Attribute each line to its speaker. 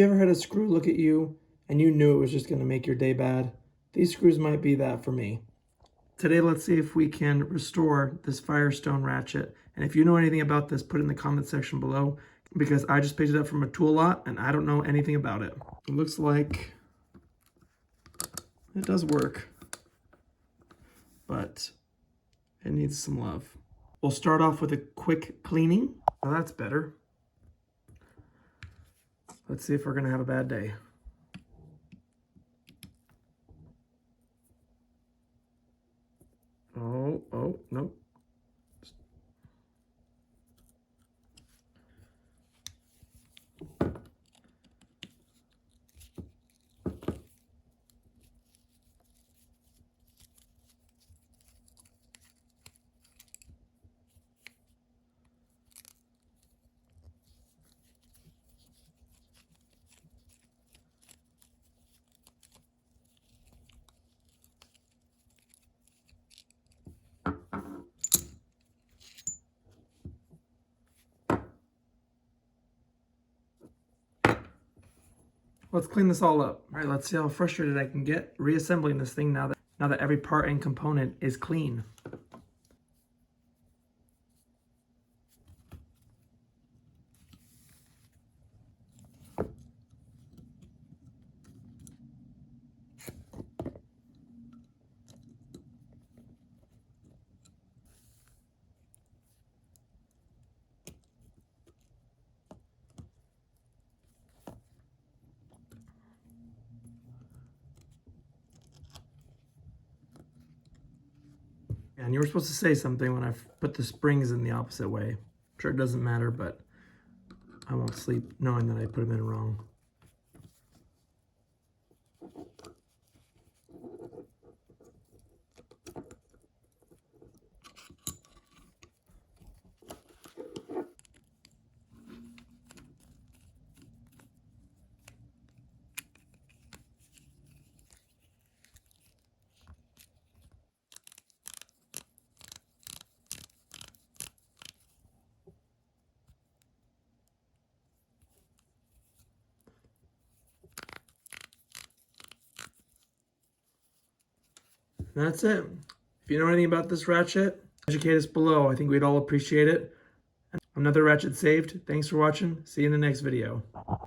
Speaker 1: You ever had a screw look at you and you knew it was just going to make your day bad? These screws might be that for me. Today, let's see if we can restore this Firestone ratchet. And if you know anything about this, put it in the comment section below, because I just picked it up from a tool lot and I don't know anything about it. It looks like it does work, but it needs some love. We'll start off with a quick cleaning. Well, that's better. Let's see if we're gonna have a bad day. Oh, nope. Let's clean this all up. All right, let's see how frustrated I can get reassembling this thing now that every part and component is clean. And you were supposed to say something when I put the springs in the opposite way. I'm sure it doesn't matter, but I won't sleep knowing that I put them in wrong. And that's it. If you know anything about this ratchet, educate us below. I think we'd all appreciate it. Another ratchet saved. Thanks for watching. See you in the next video.